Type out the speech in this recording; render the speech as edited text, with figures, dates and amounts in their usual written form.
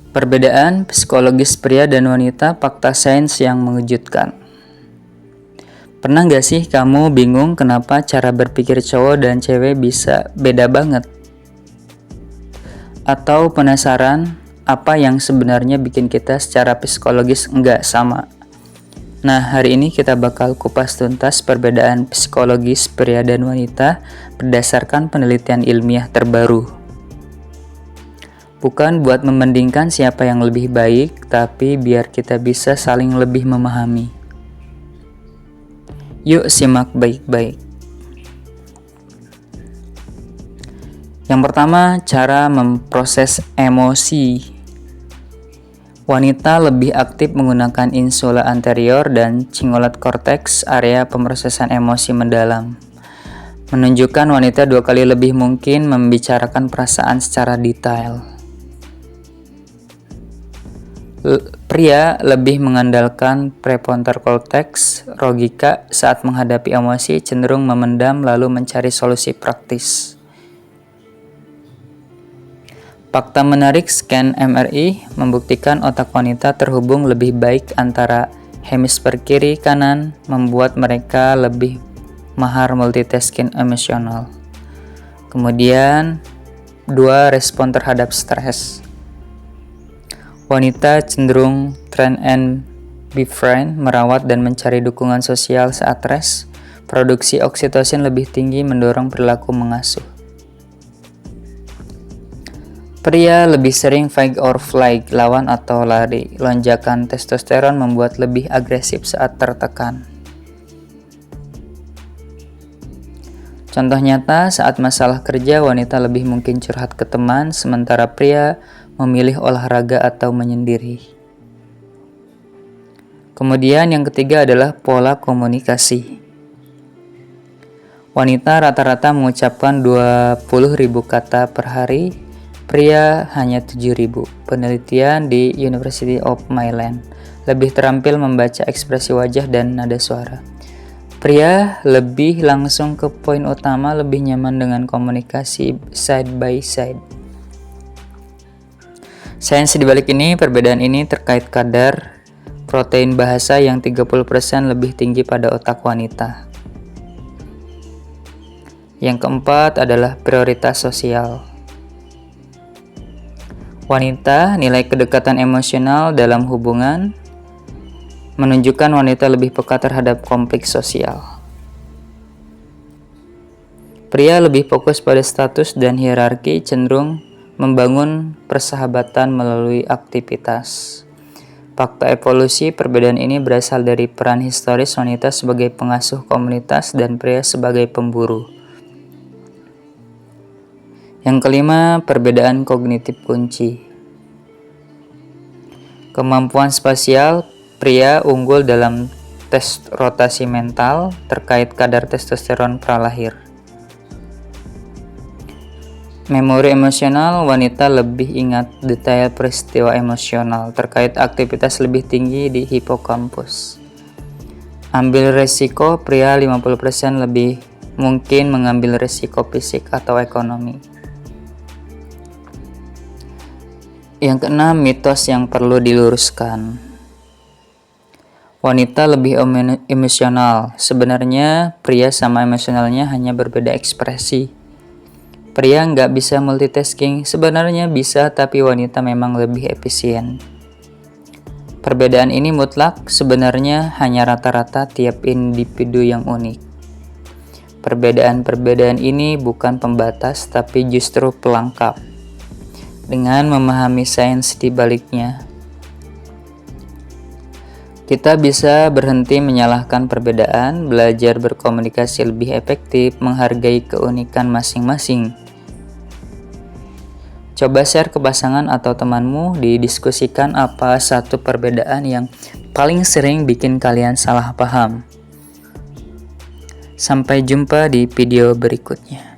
Perbedaan psikologis pria dan wanita, fakta sains yang mengejutkan. Pernah gak sih kamu bingung kenapa cara berpikir cowok dan cewek bisa beda banget? Atau penasaran apa yang sebenarnya bikin kita secara psikologis nggak sama? Nah, hari ini kita bakal kupas tuntas perbedaan psikologis pria dan wanita berdasarkan penelitian ilmiah terbaru. Bukan buat membandingkan siapa yang lebih baik, tapi biar kita bisa saling lebih memahami. Yuk simak baik-baik. Yang pertama, cara memproses emosi. Wanita lebih aktif menggunakan insula anterior dan cingulate cortex, area pemrosesan emosi mendalam. Menunjukkan wanita 2 kali lebih mungkin membicarakan perasaan secara detail. Pria lebih mengandalkan prefrontal cortex, logika saat menghadapi emosi, cenderung memendam lalu mencari solusi praktis. Fakta menarik, scan MRI membuktikan otak wanita terhubung lebih baik antara hemisfer kiri kanan, membuat mereka lebih mahir multitasking emosional. Kemudian, 2. Respon terhadap stres. Wanita cenderung train and befriend, merawat dan mencari dukungan sosial saat stres. Produksi oksitosin lebih tinggi mendorong perilaku mengasuh. Pria lebih sering fight or flight, lawan atau lari. Lonjakan testosteron membuat lebih agresif saat tertekan. Contoh nyata, saat masalah kerja, wanita lebih mungkin curhat ke teman, sementara pria memilih olahraga atau menyendiri. Kemudian yang ketiga adalah pola komunikasi. Wanita rata-rata mengucapkan 20.000 kata per hari, pria hanya 7.000. Penelitian di University of Maryland lebih terampil membaca ekspresi wajah dan nada suara. Pria lebih langsung ke poin utama, lebih nyaman dengan komunikasi side by side. Sains di balik ini, perbedaan ini terkait kadar protein bahasa yang 30% lebih tinggi pada otak wanita. Yang keempat adalah prioritas sosial. Wanita, nilai kedekatan emosional dalam hubungan menunjukkan wanita lebih peka terhadap konflik sosial. Pria lebih fokus pada status dan hierarki, cenderung membangun persahabatan melalui aktivitas. Fakta evolusi, perbedaan ini berasal dari peran historis wanita sebagai pengasuh komunitas dan pria sebagai pemburu. Yang kelima, perbedaan kognitif kunci. Kemampuan spasial, pria unggul dalam tes rotasi mental terkait kadar testosteron pralahir. Memori emosional, wanita lebih ingat detail peristiwa emosional terkait aktivitas lebih tinggi di hipokampus. Ambil resiko, pria 50% lebih mungkin mengambil resiko fisik atau ekonomi. Yang keenam, mitos yang perlu diluruskan. Wanita lebih emosional. Sebenarnya pria sama emosionalnya hanya berbeda ekspresi. Pria nggak bisa multitasking. Sebenarnya bisa, tapi wanita memang lebih efisien. Perbedaan ini mutlak, sebenarnya hanya rata-rata tiap individu yang unik. Perbedaan-perbedaan ini bukan pembatas, tapi justru pelengkap. Dengan memahami sains di baliknya, kita bisa berhenti menyalahkan perbedaan, belajar berkomunikasi lebih efektif, menghargai keunikan masing-masing. Coba share ke pasangan atau temanmu, didiskusikan apa satu perbedaan yang paling sering bikin kalian salah paham. Sampai jumpa di video berikutnya.